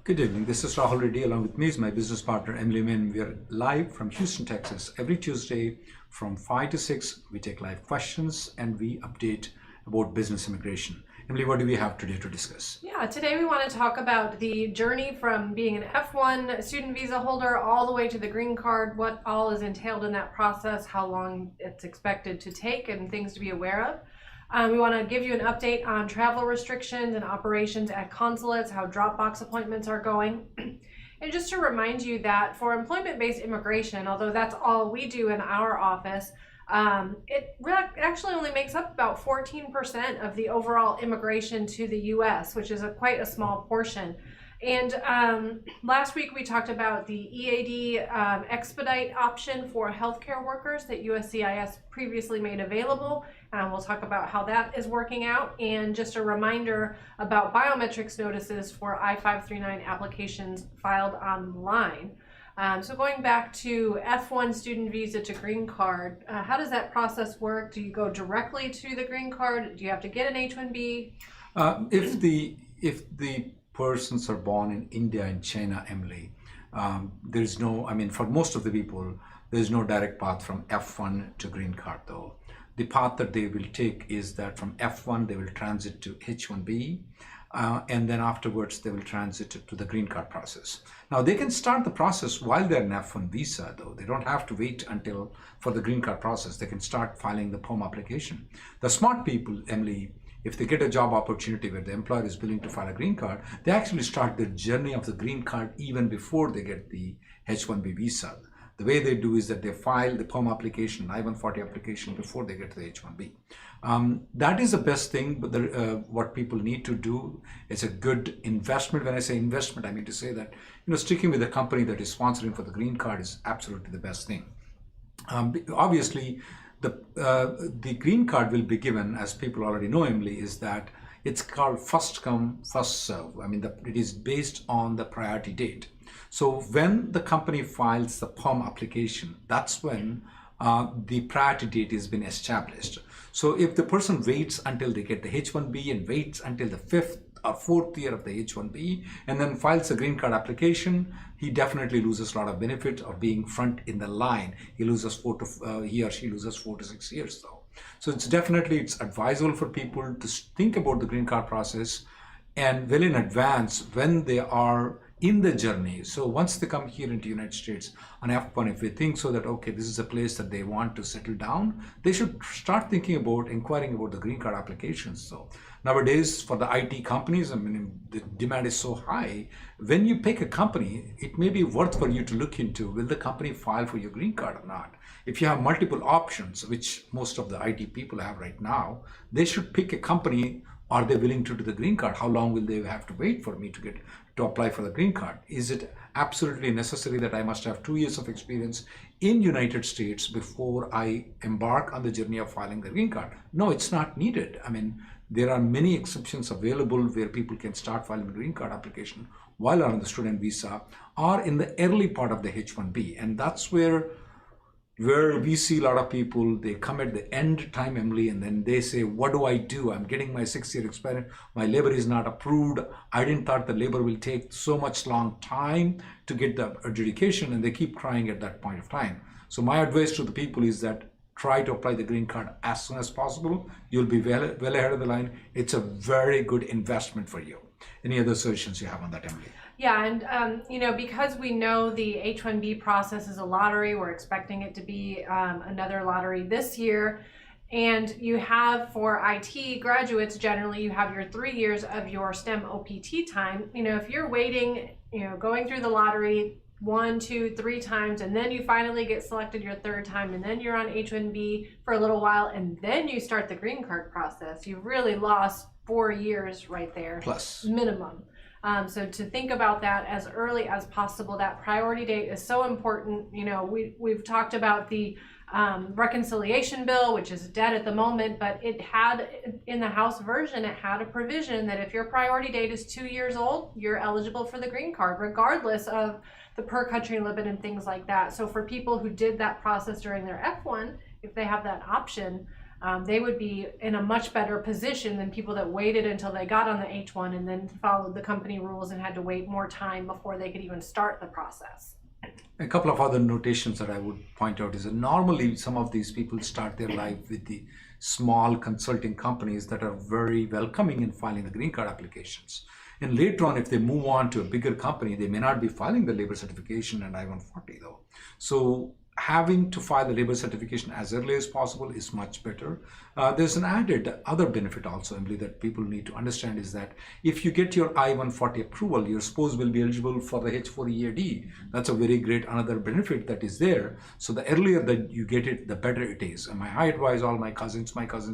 Good evening. This is Rahul Reddy. Along with me is my business partner, Emily Min. We are live from Houston, Texas. Every Tuesday from 5 to 6, we take live questions and we update about business immigration. Emily, what do we have today to discuss? Yeah, today we want to talk about the journey from being an F1 student visa holder all the way to the green card, what all is entailed in that process, how long it's expected to take, and things to be aware of. We want to give you an update on travel restrictions and operations at consulates, how Dropbox appointments are going. And just to remind you that for employment-based immigration, although that's all we do in our office, it actually only makes up about 14% of the overall immigration to the U.S., which is quite a small portion. And last week we talked about the EAD expedite option for healthcare workers that USCIS previously made available. We'll talk about how that is working out, and just a reminder about biometrics notices for I-539 applications filed online. So going back to F1 student visa to green card, how does that process work? Do you go directly to the green card? Do you have to get an H-1B? If the persons are born in India and China, Emily, there's no, for most of the people, there's no direct path from F1 to green card though. The path that they will take is that from F1 they will transit to H-1B, and then afterwards they will transit to the green card process. Now they can start the process while they're in F1 visa though. They don't have to wait until for the green card process. They can start filing the POM application. The smart people, Emily, if they get a job opportunity where the employer is willing to file a green card, they actually start their journey of the green card even before they get the H-1B visa. The way they do is that they file the POM application, I-140 application before they get to the H-1B. That is the best thing, but what people need to do is a good investment. When I say investment, I mean to say that sticking with a company that is sponsoring for the green card is absolutely the best thing. Obviously, the green card will be given, as people already know, Emily, is that it's called first come, first serve. It is based on the priority date. So when the company files the POM application, that's when the priority date has been established. So if the person waits until they get the H-1B and waits until the 5th or 4th year of the H-1B and then files a green card application, he definitely loses a lot of benefit of being front in the line. He loses he or she loses 4 to 6 years though. So it's advisable for people to think about the green card process and well in advance when they are in the journey. So once they come here into the United States on F1, if they think so that, okay, this is a place that they want to settle down, they should start thinking about inquiring about the green card applications. So nowadays for the IT companies, the demand is so high. When you pick a company, it may be worth for you to look into, will the company file for your green card or not? If you have multiple options, which most of the IT people have right now, they should pick a company. Are they willing to do the green card? How long will they have to wait for me to apply for the green card? Is it absolutely necessary that I must have 2 years of experience in United States before I embark on the journey of filing the green card? No, it's not needed. There are many exceptions available where people can start filing the green card application while on the student visa or in the early part of the H-1B. And that's where we see a lot of people, they come at the end time, Emily, and then they say, what do I do? I'm getting my 6-year experience. My labor is not approved. I didn't thought the labor will take so much long time to get the adjudication, and they keep crying at that point of time. So my advice to the people is that try to apply the green card as soon as possible. You'll be well ahead of the line. It's a very good investment for you. Any other suggestions you have on that, Emily? Yeah, and because we know the H-1B process is a lottery, we're expecting it to be another lottery this year. And you have, for IT graduates, generally you have your 3 years of your STEM OPT time. If you're waiting, going through the lottery 1, 2, 3 times, and then you finally get selected your 3rd time, and then you're on H-1B for a little while, and then you start the green card process, you've really lost 4 years right there. Plus. Minimum. So to think about that as early as possible, that priority date is so important. We've talked about the reconciliation bill, which is dead at the moment, but it had, in the House version, it had a provision that if your priority date is 2 years old, you're eligible for the green card, regardless of the per country limit and things like that. So for people who did that process during their F1, if they have that option, they would be in a much better position than people that waited until they got on the H1 and then followed the company rules and had to wait more time before they could even start the process. A couple of other notations that I would point out is that normally some of these people start their life with the small consulting companies that are very welcoming in filing the green card applications. And later on, if they move on to a bigger company, they may not be filing the labor certification and I-140 though. So having to file the labor certification as early as possible is much better. There's an added other benefit also, Emily, that people need to understand is that if you get your I-140 approval, your spouse will be eligible for the H4 EAD. That's a very great another benefit that is there. So the earlier that you get it, the better it is. And I advise all my cousins'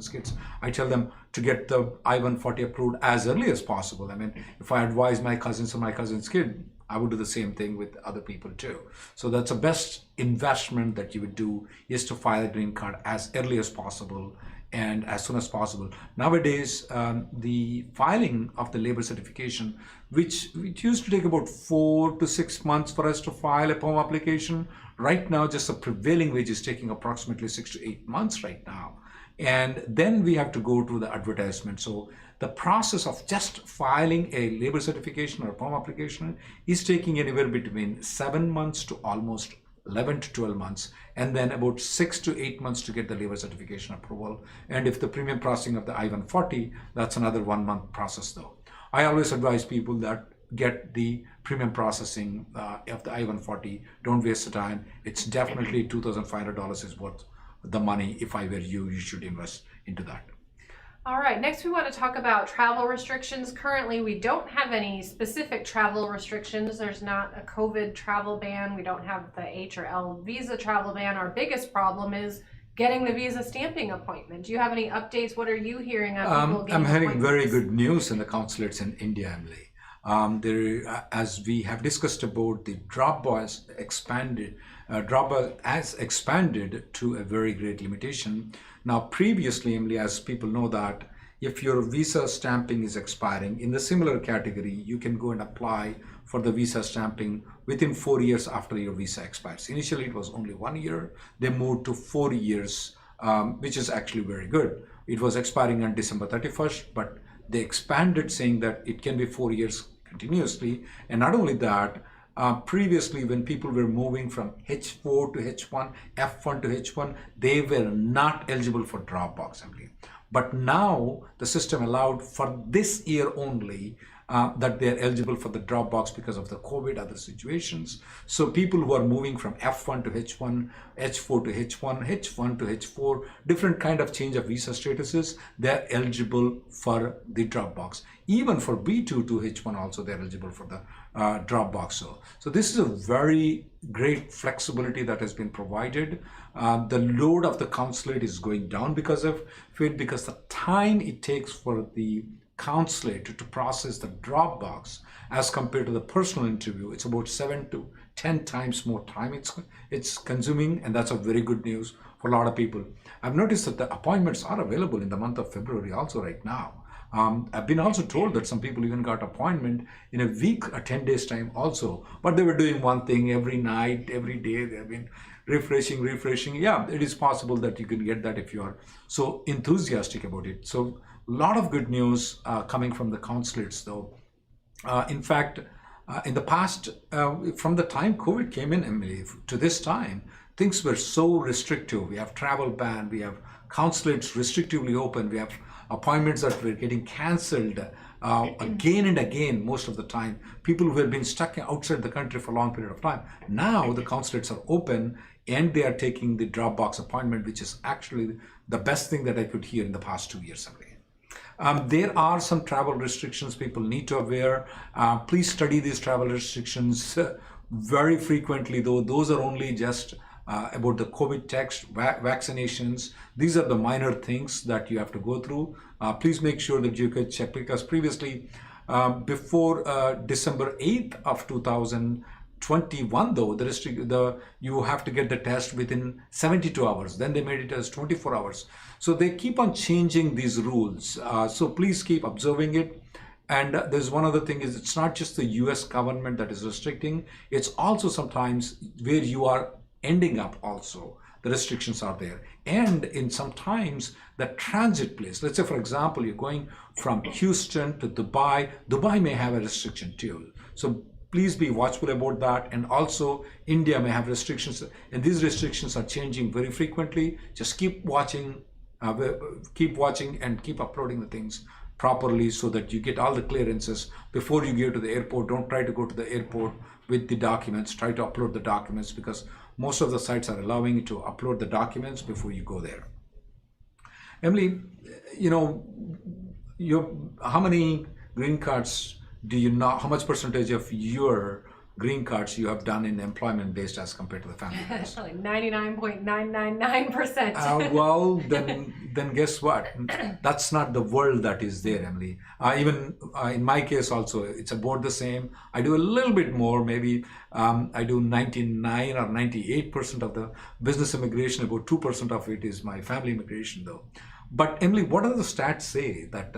kids, I tell them to get the I-140 approved as early as possible. I mean, if I advise my cousins or my cousin's kid, I would do the same thing with other people too. So that's the best investment that you would do is to file a green card as early as possible and as soon as possible. Nowadays, the filing of the labor certification, which it used to take about 4 to 6 months for us to file a POM application, right now just the prevailing wage is taking approximately 6 to 8 months right now. And then we have to go to the advertisement. So the process of just filing a labor certification or a POM application is taking anywhere between 7 months to almost 11 to 12 months, and then about 6 to 8 months to get the labor certification approval. And if the premium processing of the I-140, that's another 1 month process though. I always advise people that get the premium processing of the I-140. Don't waste the time. It's definitely $2,500 is worth the money. If I were you, you should invest into that. All right, next we want to talk about travel restrictions. Currently, we don't have any specific travel restrictions. There's not a COVID travel ban. We don't have the H or L visa travel ban. Our biggest problem is getting the visa stamping appointment. Do you have any updates? What are you hearing on people getting I'm hearing very appointments? good news in the consulates in India, Emily. As we have discussed about the Dropbox expanded, Dropbox has expanded to a very great limitation. Now, previously, Emily, as people know that if your visa stamping is expiring in the similar category, you can go and apply for the visa stamping within 4 years after your visa expires. Initially, it was only 1 year. They moved to 4 years, which is actually very good. It was expiring on December 31st, but they expanded saying that it can be 4 years continuously. And not only that, previously when people were moving from H4 to H1, F1 to H1, they were not eligible for Dropbox, Emily. But now the system allowed for this year only that they're eligible for the Dropbox because of the COVID, other situations. So people who are moving from F1 to H1, H4 to H1, H1 to H4, different kind of change of visa statuses, they're eligible for the Dropbox. Even for B2 to H1 also, they're eligible for the Dropbox. So this is a very great flexibility that has been provided. The load of the consulate is going down because of it, because the time it takes for the consulate to process the Dropbox as compared to the personal interview, it's about 7 to 10 times more time it's consuming, and that's a very good news for a lot of people. I've noticed that the appointments are available in the month of February also right now. I've been also told that some people even got appointment in a week or 10 days time also, but they were doing one thing every night, every day. They've been refreshing. Yeah, it is possible that you can get that if you are so enthusiastic about it. So a lot of good news coming from the consulates though. In fact, in the past, from the time COVID came in, Emily, to this time, things were so restrictive. We have travel ban, we have consulates restrictively open, we have appointments that were getting cancelled again and again most of the time. People who have been stuck outside the country for a long period of time. Now the consulates are open and they are taking the Dropbox appointment, which is actually the best thing that I could hear in the past 2 years. There are some travel restrictions people need to aware. Please study these travel restrictions very frequently, though. Those are only just about the COVID text, vaccinations. These are the minor things that you have to go through. Please make sure that you could check, because previously, before December 8th of 2021, though, you have to get the test within 72 hours. Then they made it as 24 hours. So they keep on changing these rules. So please keep observing it. And there's one other thing is it's not just the US government that is restricting. It's also sometimes where you are ending up also. the restrictions are there. And in sometimes the transit place, let's say for example, you're going from Houston to Dubai, Dubai may have a restriction too. So please be watchful about that. And also India may have restrictions, and these restrictions are changing very frequently. Just keep watching and keep uploading the things properly so that you get all the clearances before you go to the airport. Don't try to go to the airport with the documents. Try to upload the documents, because most of the sites are allowing you to upload the documents before you go there. Emily, how many green cards do you know? How much percentage of your green cards you have done in employment based as compared to the family based? Like 99.999%. Well, then guess what? That's not the world that is there, Emily. Even in my case also, it's about the same. I do a little bit more, maybe I do 99 or 98% of the business immigration. About 2% of it is my family immigration though. But Emily, what do the stats say that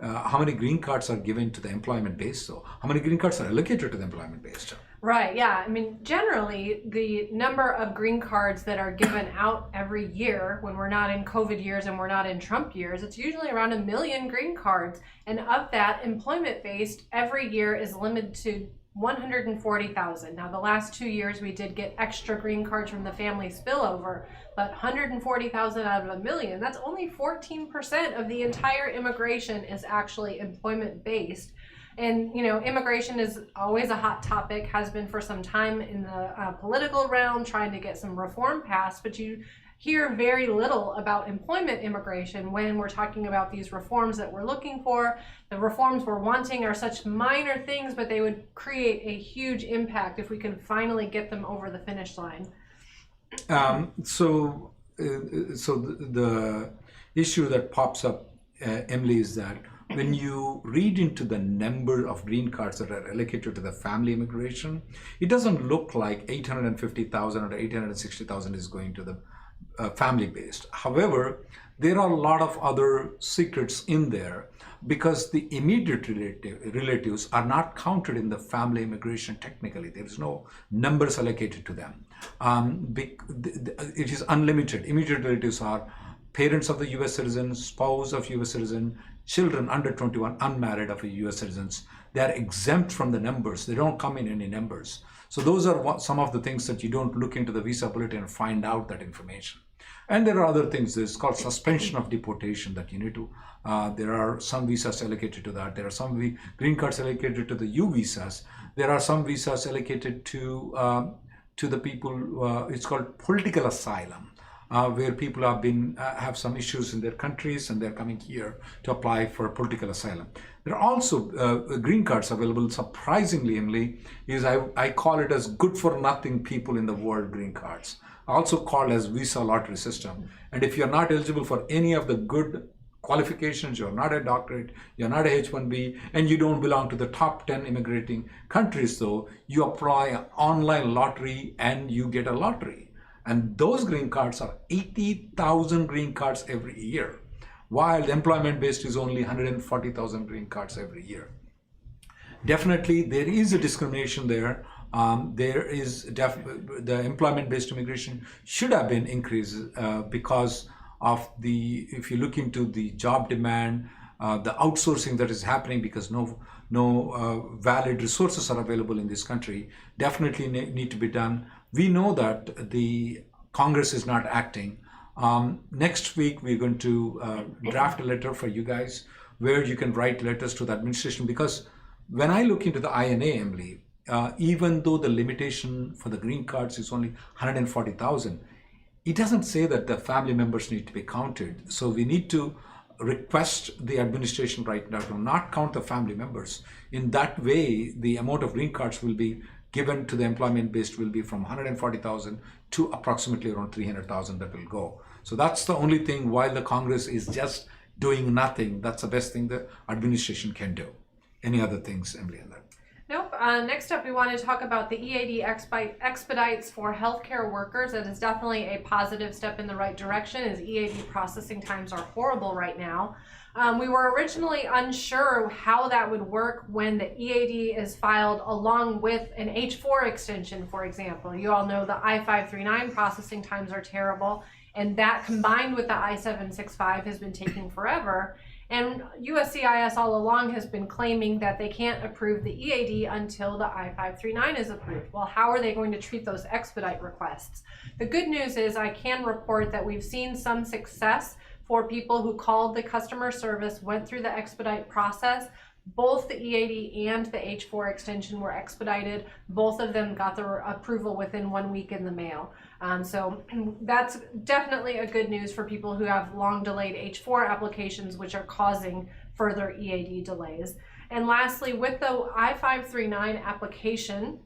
how many green cards are given to the employment based? So how many green cards are allocated to the employment based? Right, yeah. I mean, generally, the number of green cards that are given out every year, when we're not in COVID years and we're not in Trump years, it's usually around 1 million green cards. And of that, employment-based every year is limited to 140,000. Now, the last 2 years, we did get extra green cards from the family spillover, but 140,000 out of 1 million, that's only 14% of the entire immigration is actually employment-based. And, immigration is always a hot topic, has been for some time in the political realm, trying to get some reform passed, but you hear very little about employment immigration when we're talking about these reforms that we're looking for. The reforms we're wanting are such minor things, but they would create a huge impact if we can finally get them over the finish line. So the issue that pops up, Emily, is that when you read into the number of green cards that are allocated to the family immigration, it doesn't look like 850,000 or 860,000 is going to the family based. However, there are a lot of other secrets in there, because the immediate relatives are not counted in the family immigration technically. There is no numbers allocated to them. It is unlimited. Immediate relatives are parents of the US citizen, spouse of US citizen, children under 21, unmarried of US citizens. They are exempt from the numbers. They don't come in any numbers. So those are some of the things that you don't look into the visa bulletin and find out that information. And there are other things. It's called suspension of deportation that you need to. There are some visas allocated to that. There are some green cards allocated to the U visas. There are some visas allocated to the people. It's called political asylum, where people have some issues in their countries and they're coming here to apply for political asylum. There are also green cards available. Surprisingly, Emily, I call it as good for nothing people in the world green cards, also called as visa lottery system. And if you're not eligible for any of the good qualifications, you're not a doctorate, you're not a H-1B, and you don't belong to the top 10 immigrating countries, though, you apply an online lottery and you get a lottery. And those green cards are 80,000 green cards every year, while the employment-based is only 140,000 green cards every year. Definitely, there is a discrimination there. The employment-based immigration should have been increased because of if you look into the job demand, the outsourcing that is happening because no valid resources are available in this country, definitely need to be done. We know that the Congress is not acting. Next week, we're going to draft a letter for you guys where you can write letters to the administration, because when I look into the INA, Emily, even though the limitation for the green cards is only 140,000, it doesn't say that the family members need to be counted. So we need to request the administration right now to not count the family members. In that way, the amount of green cards will be given to the employment-based will be from 140,000 to approximately around 300,000 that will go. So that's the only thing. While the Congress is just doing nothing, that's the best thing the administration can do. Any other things, Emily, on that? Nope. Next up, we want to talk about the EAD expedites for healthcare workers. That is definitely a positive step in the right direction, as EAD processing times are horrible right now. We were originally unsure how that would work when the EAD is filed along with an H4 extension, for example. You all know the I-539 processing times are terrible, and that combined with the I-765 has been taking forever. And USCIS all along has been claiming that they can't approve the EAD until the I-539 is approved. Well, how are they going to treat those expedite requests? The good news is I can report that we've seen some success for people who called the customer service, went through the expedite process. Both the EAD and the H4 extension were expedited. Both of them got their approval within 1 week in the mail. So that's definitely a good news for people who have long delayed H4 applications, which are causing further EAD delays. And lastly, with the I-539 application,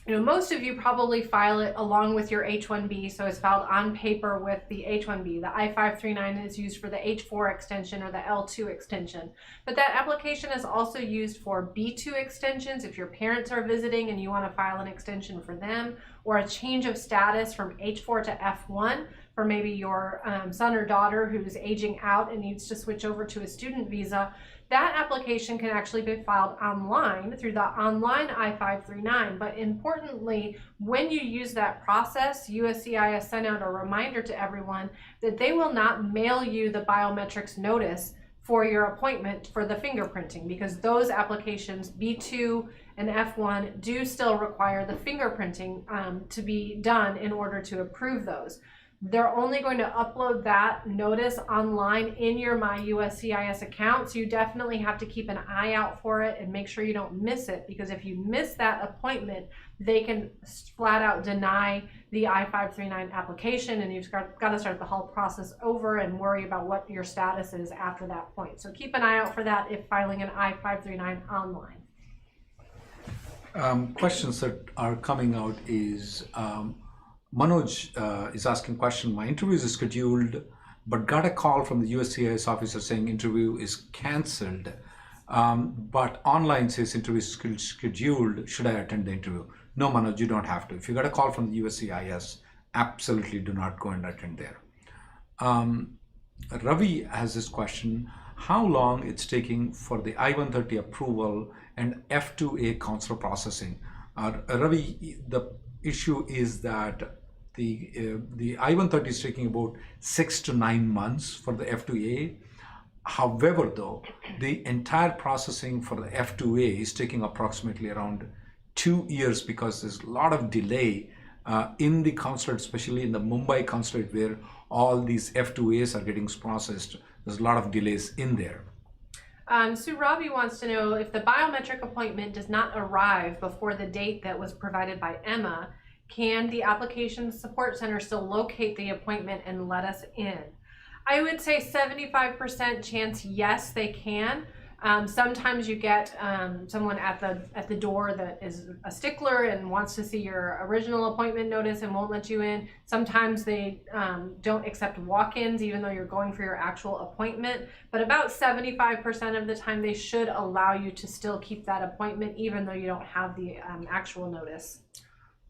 most of you probably file it along with your H-1B, so it's filed on paper with the H-1B. The I-539 is used for the H-4 extension or the L-2 extension. But that application is also used for B-2 extensions if your parents are visiting and you want to file an extension for them, or a change of status from H-4 to F-1 for maybe your son or daughter who's aging out and needs to switch over to a student visa. That application can actually be filed online through the online I-539, but importantly, when you use that process, USCIS sent out a reminder to everyone that they will not mail you the biometrics notice for your appointment for the fingerprinting, because those applications, B2 and F1, do still require the fingerprinting to be done in order to approve those. They're only going to upload that notice online in your My USCIS account, so you definitely have to keep an eye out for it and make sure you don't miss it, because if you miss that appointment, they can flat out deny the I-539 application, and you've got to start the whole process over and worry about what your status is after that point. So keep an eye out for that if filing an I-539 online. Questions that are coming out is Manoj is asking question. My interview is scheduled, but got a call from the USCIS officer saying interview is cancelled. But online says interview is scheduled. Should I attend the interview? No, Manoj, you don't have to. If you got a call from the USCIS, absolutely do not go and attend there. Ravi has this question. How long it's taking for the I-130 approval and F2A consular processing? Ravi, the issue is that the I-130 is taking about 6 to 9 months for the F2A. However, though, the entire processing for the F2A is taking approximately around 2 years, because there's a lot of delay in the consulate, especially in the Mumbai consulate where all these F2As are getting processed. There's a lot of delays in there. Sue Robbie wants to know, if the biometric appointment does not arrive before the date that was provided by Emma, can the application support center still locate the appointment and let us in? I would say 75% chance yes, they can. Sometimes you get someone at the door that is a stickler and wants to see your original appointment notice and won't let you in. Sometimes they don't accept walk-ins even though you're going for your actual appointment. But about 75% of the time they should allow you to still keep that appointment even though you don't have the actual notice.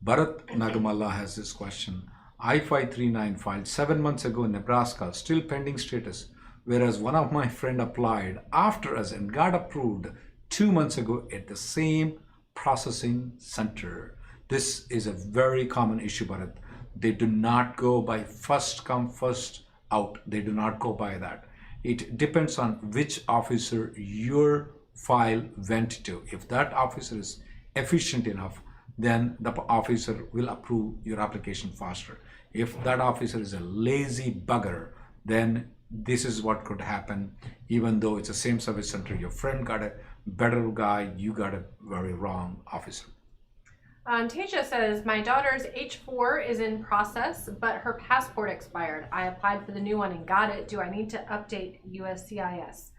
Bharat Nagamalla has this question. I-539 filed 7 months ago in Nebraska, still pending status, whereas one of my friend applied after us and got approved 2 months ago at the same processing center. This is a very common issue, Bharat. They do not go by first come, first out. They do not go by that. It depends on which officer your file went to. If that officer is efficient enough, then the officer will approve your application faster. If that officer is a lazy bugger, then this is what could happen. Even though it's the same service center, your friend got a better guy, you got a very wrong officer. Tasia says, my daughter's H4 is in process, but her passport expired. I applied for the new one and got it. Do I need to update USCIS?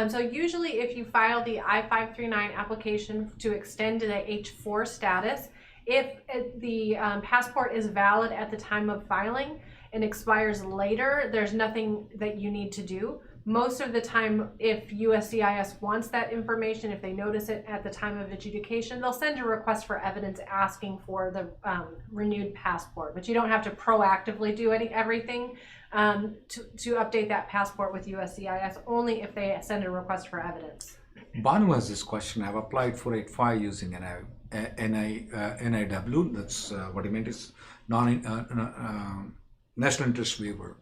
So usually if you file the I-539 application to extend to the H4 status, if the passport is valid at the time of filing and expires later, there's nothing that you need to do. Most of the time, if USCIS wants that information, if they notice it at the time of adjudication, they'll send a request for evidence asking for the renewed passport. But you don't have to proactively do everything to update that passport with USCIS, only if they send a request for evidence. Banu has this question. I've applied 485 using NIW, that's what he meant is national interest waiver.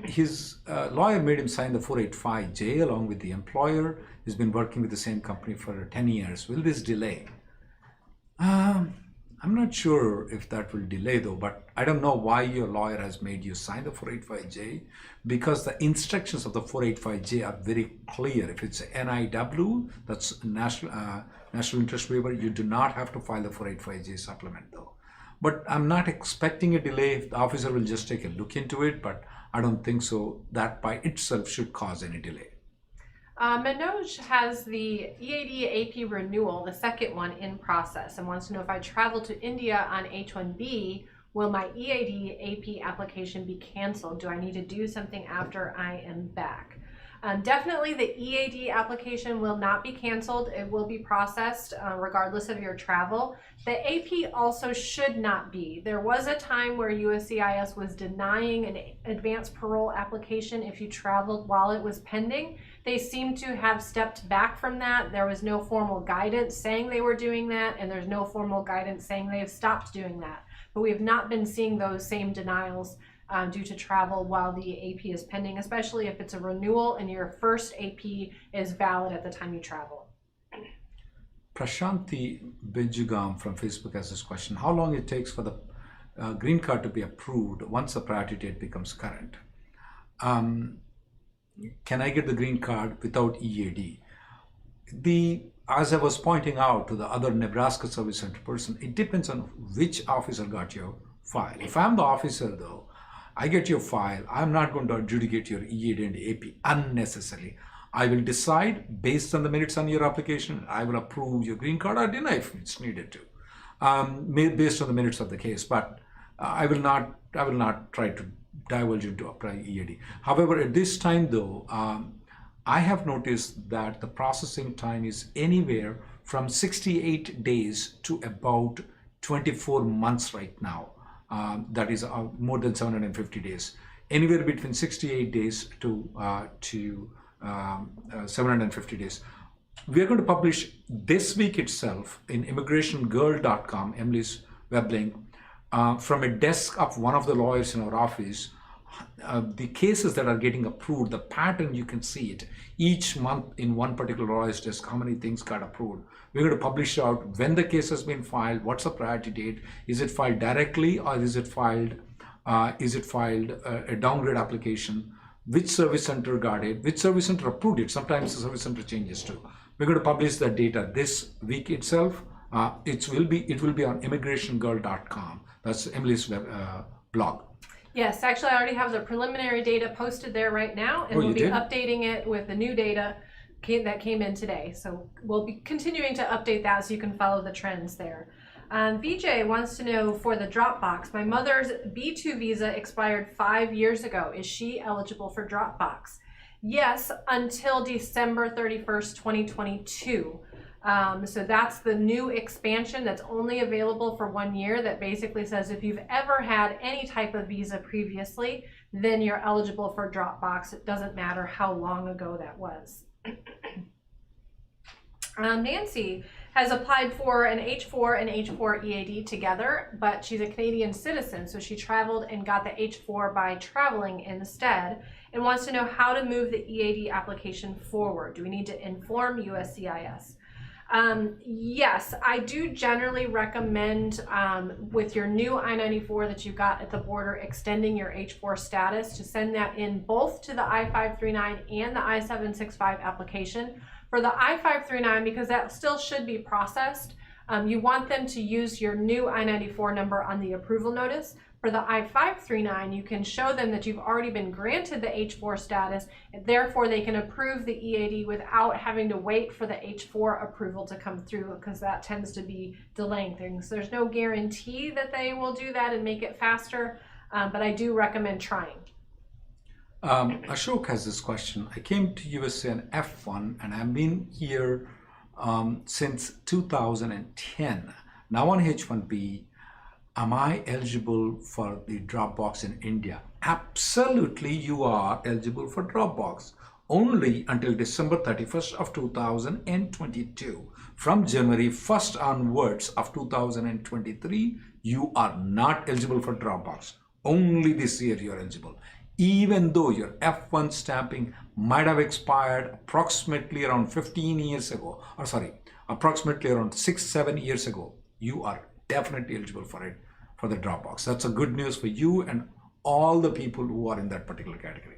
His lawyer made him sign the 485J along with the employer. He's been working with the same company for 10 years. Will this delay? I'm not sure if that will delay though, but I don't know why your lawyer has made you sign the 485J, because the instructions of the 485J are very clear. If it's NIW, that's national interest waiver, you do not have to file the 485J supplement though. But I'm not expecting a delay. The officer will just take a look into it, but I don't think so. That by itself should cause any delay. Manoj has the EAD AP renewal, the second one, in process, and wants to know if I travel to India on H-1B, will my EAD AP application be canceled? Do I need to do something after I am back? Definitely the EAD application will not be canceled. It will be processed regardless of your travel. The AP also should not be. There was a time where USCIS was denying an advanced parole application if you traveled while it was pending. They seem to have stepped back from that. There was no formal guidance saying they were doing that, and there's no formal guidance saying they have stopped doing that. But we have not been seeing those same denials due to travel while the AP is pending, especially if it's a renewal and your first AP is valid at the time you travel. Prashanti Benjugam from Facebook has this question. How long it takes for the green card to be approved once the priority date becomes current? Can I get the green card without EAD? As I was pointing out to the other Nebraska Service Center person, it depends on which officer got your file. If I'm the officer though, I get your file, I'm not going to adjudicate your EAD and AP unnecessarily. I will decide based on the merits on your application. I will approve your green card or deny if it's needed to, based on the merits of the case. But I will not try to divulge into apply EAD. However, at this time though, I have noticed that the processing time is anywhere from 68 days to about 24 months right now. That is more than 750 days. Anywhere between 68 days to 750 days. We are going to publish this week itself in immigrationgirl.com, Emily's web link, from a desk of one of the lawyers in our office. The cases that are getting approved, the pattern, you can see it each month in one particular lawyer's desk, how many things got approved. We're going to publish out when the case has been filed, what's the priority date, is it filed directly or is it filed a downgrade application, which service center got it, which service center approved it. Sometimes the service center changes too. We're going to publish that data this week itself. It will be on immigrationgirl.com. That's Emily's web, blog. Yes, actually I already have the preliminary data posted there right now, and we'll be updating it with the new data that came in today. So we'll be continuing to update that so you can follow the trends there. VJ wants to know, for the Dropbox, my mother's B2 visa expired 5 years ago. Is she eligible for Dropbox? Yes, until December 31st, 2022. So that's the new expansion that's only available for 1 year, that basically says if you've ever had any type of visa previously, then you're eligible for Dropbox. It doesn't matter how long ago that was. Nancy has applied for an H4 and H4 EAD together, but she's a Canadian citizen, so she traveled and got the H4 by traveling instead, and wants to know how to move the EAD application forward. Do we need to inform USCIS? Yes, I do generally recommend with your new I-94 that you got at the border, extending your H4 status, to send that in both to the I-539 and the I-765 application. For the I-539, because that still should be processed, you want them to use your new I-94 number on the approval notice. For the I-539, you can show them that you've already been granted the H4 status, and therefore they can approve the EAD without having to wait for the H4 approval to come through, because that tends to be delaying things. There's no guarantee that they will do that and make it faster, but I do recommend trying. Ashok has this question. I came to USA on F1 and I've been here since 2010. Now on H1B, am I eligible for the Dropbox in India? Absolutely, you are eligible for Dropbox only until December 31st of 2022. From January 1st onwards of 2023, you are not eligible for Dropbox. Only this year you are eligible. Even though your F1 stamping might have expired approximately around 15 years ago, or sorry, approximately around 6-7 years ago, you are definitely eligible for it, for the Dropbox. That's a good news for you and all the people who are in that particular category.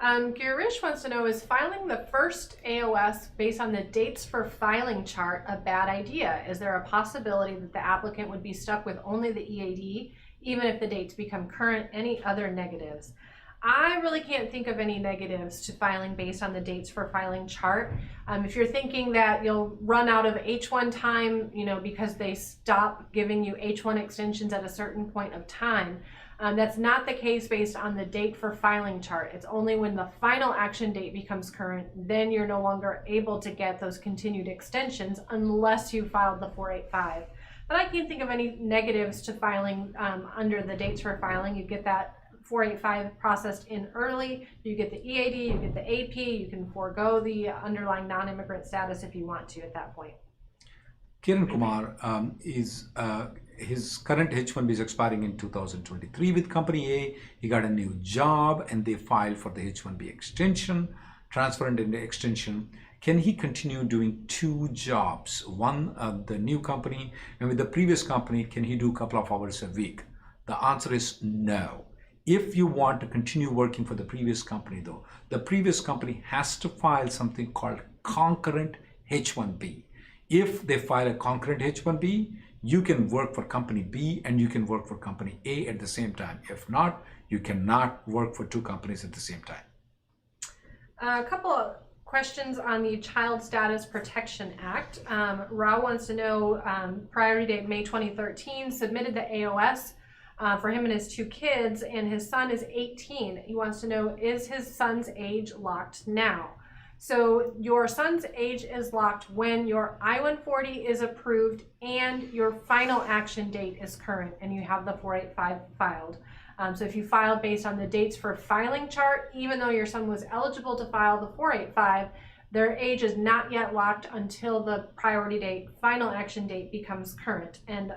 Girish wants to know, is filing the first AOS based on the dates for filing chart a bad idea? Is there a possibility that the applicant would be stuck with only the EAD, even if the dates become current? Any other negatives? I really can't think of any negatives to filing based on the dates for filing chart. If you're thinking that you'll run out of H1 time, because they stop giving you H1 extensions at a certain point of time, that's not the case based on the date for filing chart. It's only when the final action date becomes current, then you're no longer able to get those continued extensions unless you filed the 485. But I can't think of any negatives to filing under the dates for filing. You get that 485 processed in early, you get the EAD, you get the AP, you can forego the underlying non-immigrant status if you want to at that point. Kiran Kumar his current H1B is expiring in 2023 with Company A. He got a new job and they filed for the H1B extension, transferred into extension. Can he continue doing 2 jobs? One, the new company, and with the previous company, can he do a couple of hours a week? The answer is no. If you want to continue working for the previous company though, the previous company has to file something called concurrent H1B. If they file a concurrent H1B, you can work for Company B and you can work for Company A at the same time. If not, you cannot work for 2 companies at the same time. A couple of questions on the Child Status Protection Act. Ra wants to know, priority date May 2013, submitted the AOS for him and his 2 kids, and his son is 18. He wants to know, is his son's age locked now? So your son's age is locked when your I-140 is approved and your final action date is current and you have the 485 filed. So if you filed based on the dates for filing chart, even though your son was eligible to file the 485, their age is not yet locked until the priority date, final action date, becomes current. And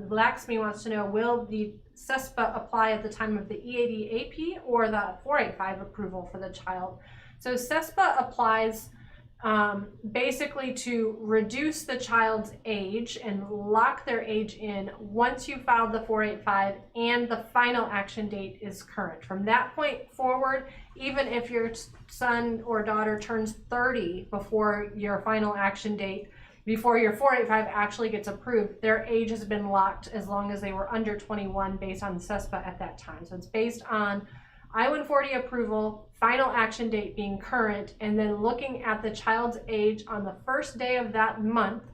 Laxmi wants to know, will the CESPA apply at the time of the EAD AP or the 485 approval for the child? So CESPA applies basically to reduce the child's age and lock their age in once you filed the 485 and the final action date is current. From that point forward, even if your son or daughter turns 30 before your final action date, before your 485 actually gets approved, their age has been locked as long as they were under 21 based on CESPA at that time. So it's based on I-140 approval, final action date being current, and then looking at the child's age on the first day of that month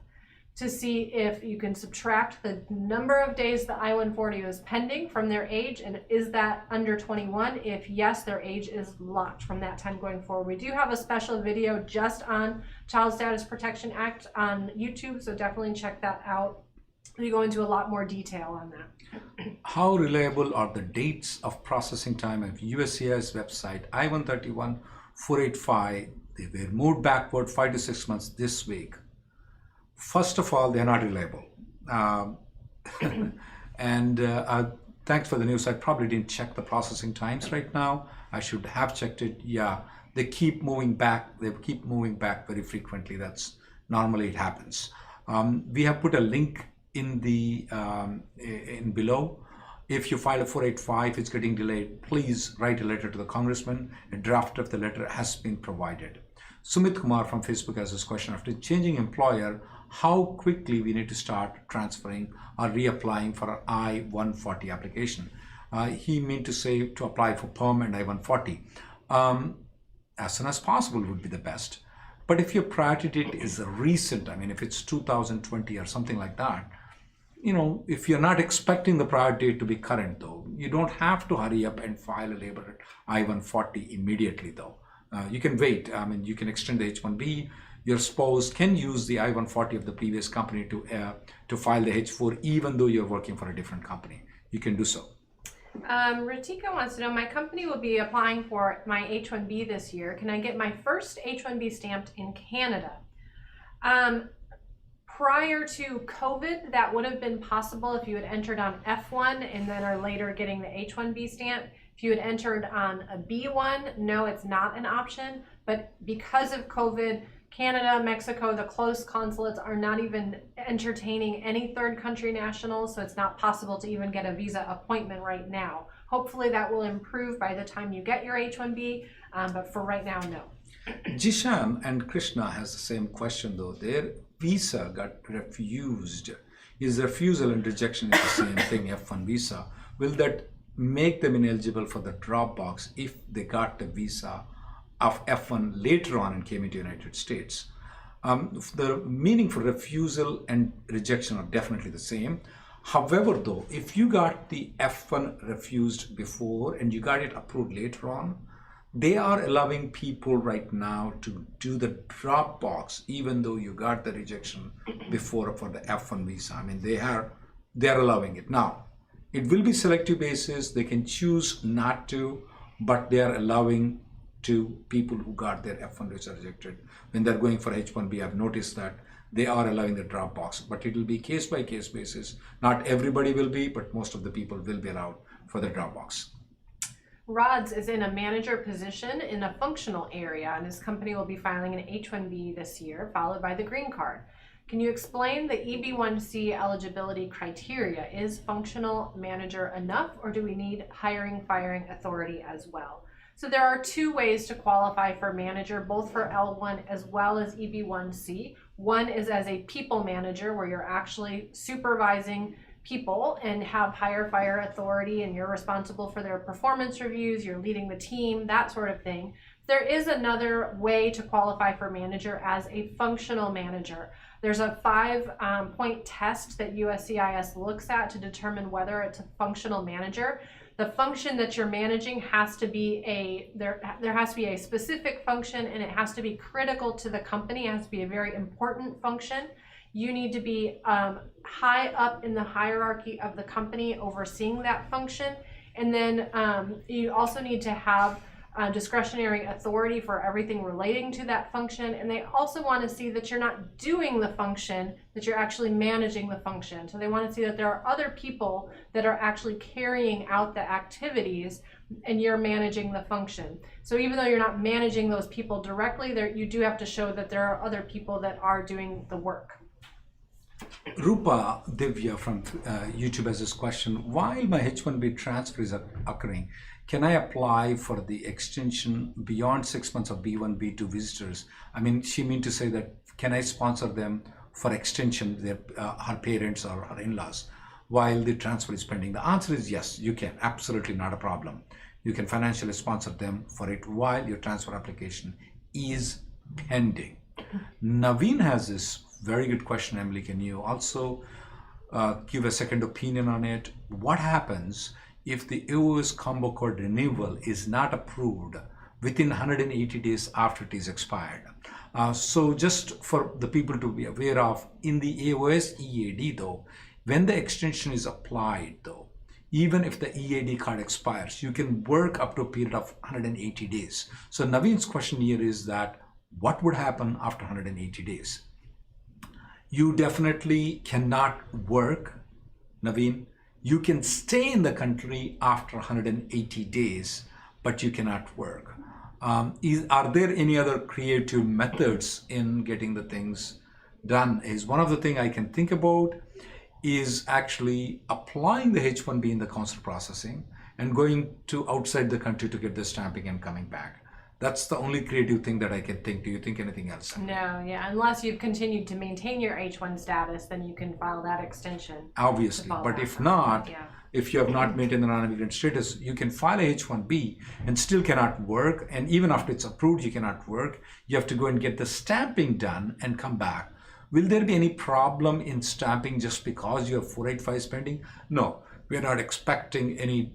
to see if you can subtract the number of days the I-140 is pending from their age, and is that under 21? If yes, their age is locked from that time going forward. We do have a special video just on Child Status Protection Act on YouTube, so definitely check that out. We go into a lot more detail on that. How reliable are the dates of processing time of USCIS website? I-131, 485, they were moved backward 5 to 6 months this week. First of all, they're not reliable. Thanks for the news. I probably didn't check the processing times right now. I should have checked it. Yeah, they keep moving back. They keep moving back very frequently. That's normally it happens. We have put a link in the in below. If you file a 485, it's getting delayed, please write a letter to the congressman. A draft of the letter has been provided. Sumit Kumar from Facebook has this question: after changing employer, how quickly we need to start transferring or reapplying for our I-140 application? He meant to say to apply for PERM and I-140. As soon as possible would be the best. But if your priority date is recent, I mean, if it's 2020 or something like that, if you're not expecting the prior date to be current, though, you don't have to hurry up and file a labor I-140 immediately, though. You can wait. I mean, you can extend the H-1B. Your spouse can use the I-140 of the previous company to file the H-4, even though you're working for a different company. You can do so. Ritika wants to know, my company will be applying for my H-1B this year. Can I get my first H-1B stamped in Canada? Prior to COVID, that would have been possible if you had entered on F1 and then are later getting the H-1B stamp. If you had entered on a B1, no, it's not an option. But because of COVID, Canada, Mexico, the closed consulates are not even entertaining any third country nationals, so it's not possible to even get a visa appointment right now. Hopefully that will improve by the time you get your H-1B, but for right now, no. Jishan and Krishna has the same question, though. Their visa got refused. Is refusal and rejection is the same thing, F1 visa? Will that make them ineligible for the drop box if they got the visa of F1 later on and came into the United States? The meaning for refusal and rejection are definitely the same. However, though, if you got the F1 refused before and you got it approved later on, they are allowing people right now to do the drop box even though you got the rejection before for the F1 visa. I mean, they are allowing it. Now, it will be selective basis. They can choose not to, but they are allowing to people who got their F1 visa rejected. When they're going for H1B, I've noticed that they are allowing the drop box, but it will be case by case basis. Not everybody will be, but most of the people will be allowed for the drop box. Rods is in a manager position in a functional area, and his company will be filing an H-1B this year, followed by the green card. Can you explain the EB-1C eligibility criteria? Is functional manager enough, or do we need hiring, firing authority as well? So there are two ways to qualify for manager, both for L1 as well as EB-1C. One is as a people manager, where you're actually supervising people and have hire fire authority, and you're responsible for their performance reviews, you're leading the team, that sort of thing. There is another way to qualify for manager as a functional manager. There's a 5-point test that USCIS looks at to determine whether it's a functional manager. The function that you're managing has to be there has to be a specific function, and it has to be critical to the company. It has to be a very important function. You need to be high up in the hierarchy of the company overseeing that function. And then you also need to have discretionary authority for everything relating to that function. And they also want to see that you're not doing the function, that you're actually managing the function. So they want to see that there are other people that are actually carrying out the activities and you're managing the function. So even though you're not managing those people directly, you do have to show that there are other people that are doing the work. Rupa Divya from YouTube has this question. While my H-1B transfer is occurring, can I apply for the extension beyond 6 months of B1, B2 visitors? I mean, she meant to say that, can I sponsor them for extension, her parents or her in-laws, while the transfer is pending? The answer is yes, you can. Absolutely not a problem. You can financially sponsor them for it while your transfer application is pending. Naveen has this very good question. Emily, can you also give a second opinion on it? What happens if the US combo code renewal is not approved within 180 days after it is expired? So just for the people to be aware of, in the AOS EAD though, when the extension is applied though, even if the EAD card expires, you can work up to a period of 180 days. So Naveen's question here is that, what would happen after 180 days? You definitely cannot work, Naveen. You can stay in the country after 180 days, but you cannot work. Are there any other creative methods in getting the things done? Is one of the things I can think about is actually applying the H-1B in the consular processing and going to outside the country to get the stamping and coming back. That's the only creative thing that I can think. Do you think anything else? No, yeah, unless you've continued to maintain your H-1 status, then you can file that extension. Obviously, but if not, if you have not maintained the non-immigrant status, you can file a H-1B and still cannot work. And even after it's approved, you cannot work. You have to go and get the stamping done and come back. Will there be any problem in stamping just because you have 485 spending? No, we are not expecting any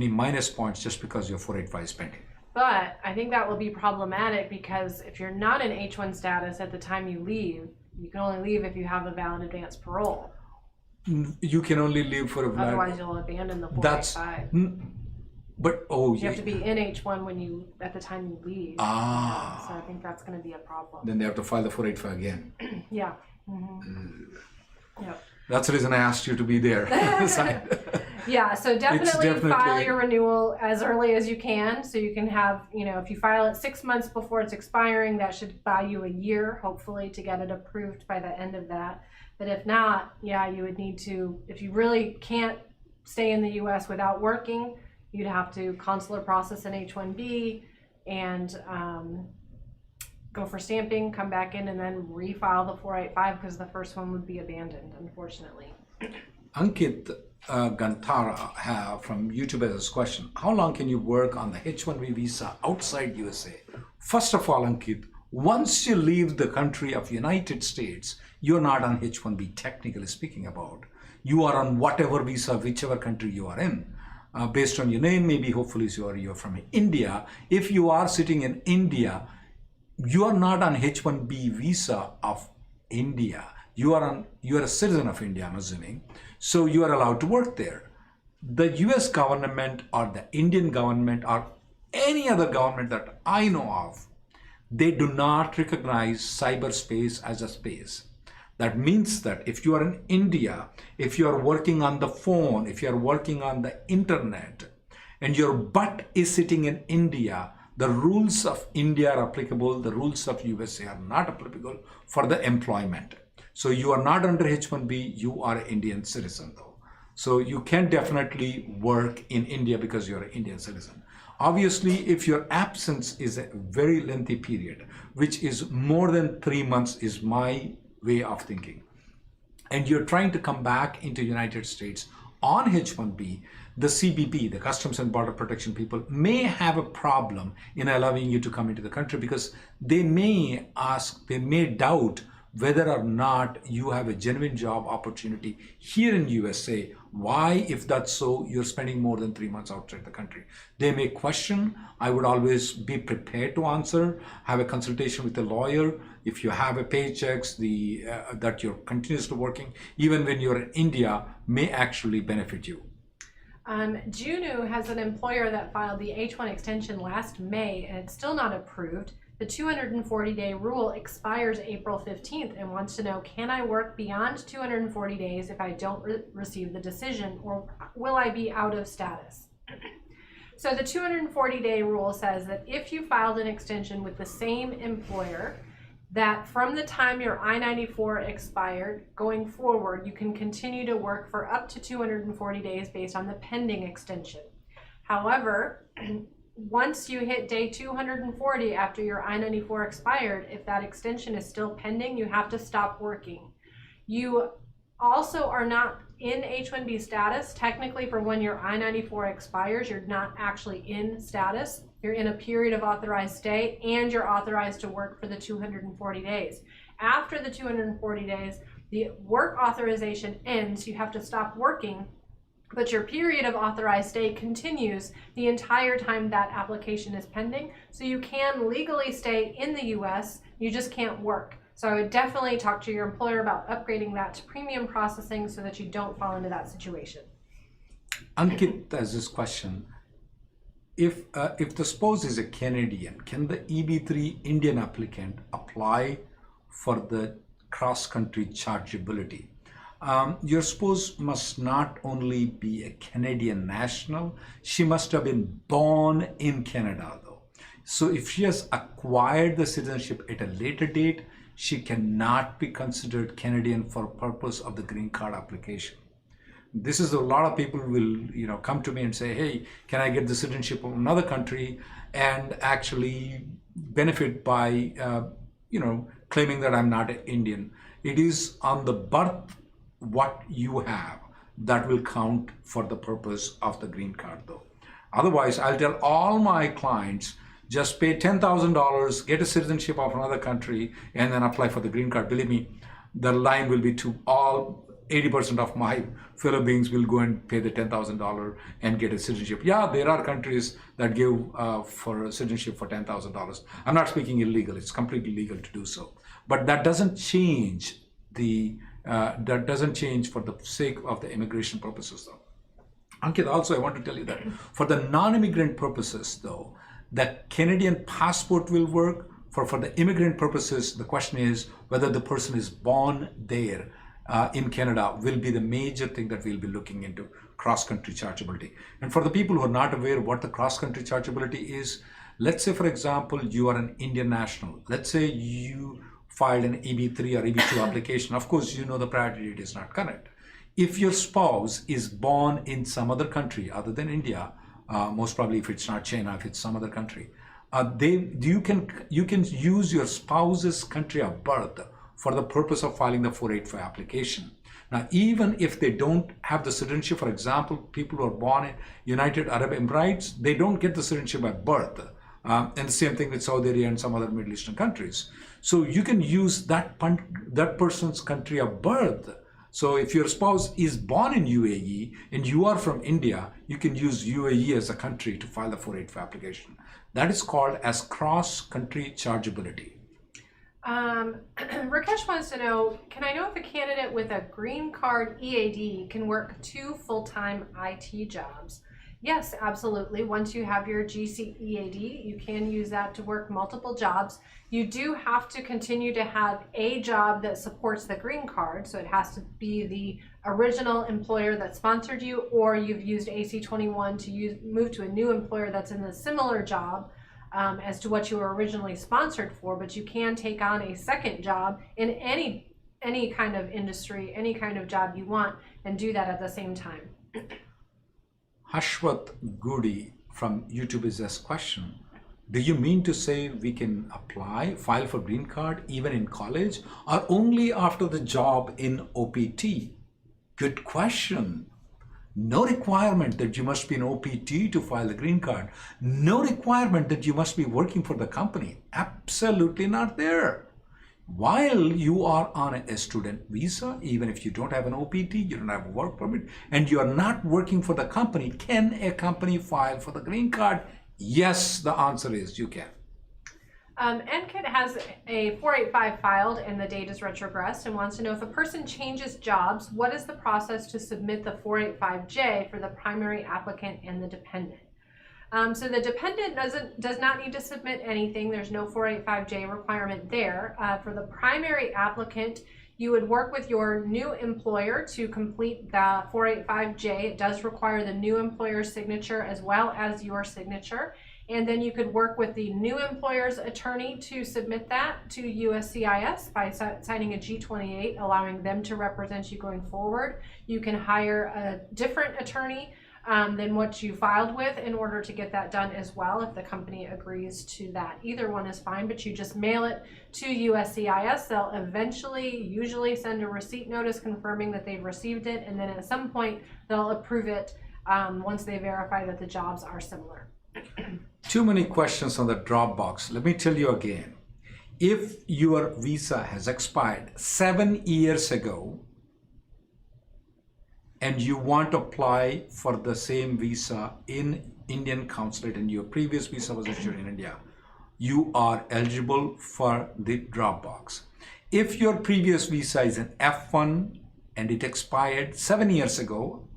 minus points just because you have 485 spending. But I think that will be problematic because if you're not in H-1 status at the time you leave, you can only leave if you have a valid advance parole. You can only leave for a valid... Otherwise, you'll abandon the 485. But You have to be in H-1 at the time you leave. So I think that's going to be a problem. Then they have to file the 485 again. Yeah. Yep. That's the reason I asked you to be there. Yeah, so definitely file your renewal as early as you can, so you can have, if you file it 6 months before it's expiring, that should buy you a year, hopefully, to get it approved by the end of that. But if not, yeah, you would need to, if you really can't stay in the U.S. without working, you'd have to consular process an H-1B and go for stamping, come back in, and then refile the 485 because the first one would be abandoned, unfortunately. Ankit Gantara from YouTube has this question. How long can you work on the H-1B visa outside USA? First of all, Ankit, once you leave the country of United States, you're not on H-1B, technically speaking about. You are on whatever visa, whichever country you are in. Based on your name, maybe hopefully you're from India. If you are sitting in India, you are not on H-1B visa of India. You are a citizen of India, I'm assuming. So you are allowed to work there. The US government or the Indian government or any other government that I know of, they do not recognize cyberspace as a space. That means that if you are in India, if you are working on the phone, if you are working on the internet, and your butt is sitting in India, the rules of India are applicable, the rules of USA are not applicable for the employment. So you are not under H-1B, you are an Indian citizen though. So you can definitely work in India because you're an Indian citizen. Obviously, if your absence is a very lengthy period, which is more than 3 months is my way of thinking, and you're trying to come back into United States on H-1B, the CBP, the Customs and Border Protection people, may have a problem in allowing you to come into the country because they may doubt whether or not you have a genuine job opportunity here in USA. Why, if that's so, you're spending more than 3 months outside the country? They may question. I would always be prepared to answer, have a consultation with a lawyer. If you have a paychecks, that you're continuously working, even when you're in India, may actually benefit you. Junu has an employer that filed the H-1 extension last May, and it's still not approved. The 240-day rule expires April 15th and wants to know, can I work beyond 240 days if I don't receive the decision, or will I be out of status? So the 240-day rule says that if you filed an extension with the same employer, that from the time your I-94 expired going forward, you can continue to work for up to 240 days based on the pending extension. However, once you hit day 240 after your I-94 expired, if that extension is still pending, you have to stop working. You also are not in H-1B status. Technically, for when your I-94 expires, you're not actually in status. You're in a period of authorized stay, and you're authorized to work for the 240 days. After the 240 days, the work authorization ends. You have to stop working, but your period of authorized stay continues the entire time that application is pending. So you can legally stay in the US, you just can't work. So I would definitely talk to your employer about upgrading that to premium processing so that you don't fall into that situation. Ankit has this question. If the spouse is a Canadian, can the EB3 Indian applicant apply for the cross-country chargeability? Your spouse must not only be a Canadian national, she must have been born in Canada though. So if she has acquired the citizenship at a later date, she cannot be considered Canadian for purpose of the green card application. This is a lot of people will come to me and say, hey, can I get the citizenship of another country and actually benefit by claiming that I'm not an Indian. It is on the birth what you have that will count for the purpose of the green card though. Otherwise, I'll tell all my clients, just pay $10,000, get a citizenship of another country, and then apply for the green card. Believe me, the line will be to all 80% of my fellow beings will go and pay the $10,000 and get a citizenship. Yeah, there are countries that give for citizenship for $10,000. I'm not speaking illegal; it's completely legal to do so. But that doesn't change for the sake of the immigration purposes, though. Ankit, also I want to tell you that for the non-immigrant purposes, though, the Canadian passport will work. For the immigrant purposes, the question is whether the person is born there in Canada will be the major thing that we'll be looking into, cross-country chargeability. And for the people who are not aware of what the cross-country chargeability is, let's say, for example, you are an Indian national. Let's say you filed an EB3 or EB2 application. Of course, you know the priority date is not correct. If your spouse is born in some other country other than India, most probably if it's not China, if it's some other country, you can use your spouse's country of birth for the purpose of filing the 485 application. Now, even if they don't have the citizenship, for example, people who are born in United Arab Emirates, they don't get the citizenship by birth. And the same thing with Saudi Arabia and some other Middle Eastern countries. So you can use that person's country of birth. So if your spouse is born in UAE and you are from India, you can use UAE as a country to file the 485 application. That is called as cross-country chargeability. Rakesh wants to know, can I know if a candidate with a green card EAD can work 2 full-time IT jobs? Yes, absolutely. Once you have your GC EAD, you can use that to work multiple jobs. You do have to continue to have a job that supports the green card. So it has to be the original employer that sponsored you, or you've used AC-21 to move to a new employer that's in a similar job as to what you were originally sponsored for. But you can take on a second job in any kind of industry, any kind of job you want, and do that at the same time. Hashwat Goody from YouTube is asked question. Do you mean to say we can file for green card even in college, or only after the job in OPT? Good question. No requirement that you must be an OPT to file the green card. No requirement that you must be working for the company. Absolutely not there. While you are on a student visa, even if you don't have an OPT, you don't have a work permit, and you are not working for the company, can a company file for the green card? Yes, the answer is you can. NKIT has a 485 filed and the date is retrogressed and wants to know if a person changes jobs, what is the process to submit the 485J for the primary applicant and the dependent? So the dependent does not need to submit anything. There's no 485J requirement there. For the primary applicant, you would work with your new employer to complete the 485J. It does require the new employer's signature as well as your signature. And then you could work with the new employer's attorney to submit that to USCIS by signing a G28, allowing them to represent you going forward. You can hire a different attorney than what you filed with in order to get that done as well, if the company agrees to that. Either one is fine, but you just mail it to USCIS. They'll usually send a receipt notice confirming that they've received it, and then at some point they'll approve it once they verify that the jobs are similar. Too many questions on the Dropbox. Let me tell you again. If your visa has expired 7 years ago, and you want to apply for the same visa in Indian consulate and your previous visa was issued in India, you are eligible for the Dropbox. If your previous visa is an F1 and it expired 7 years ago,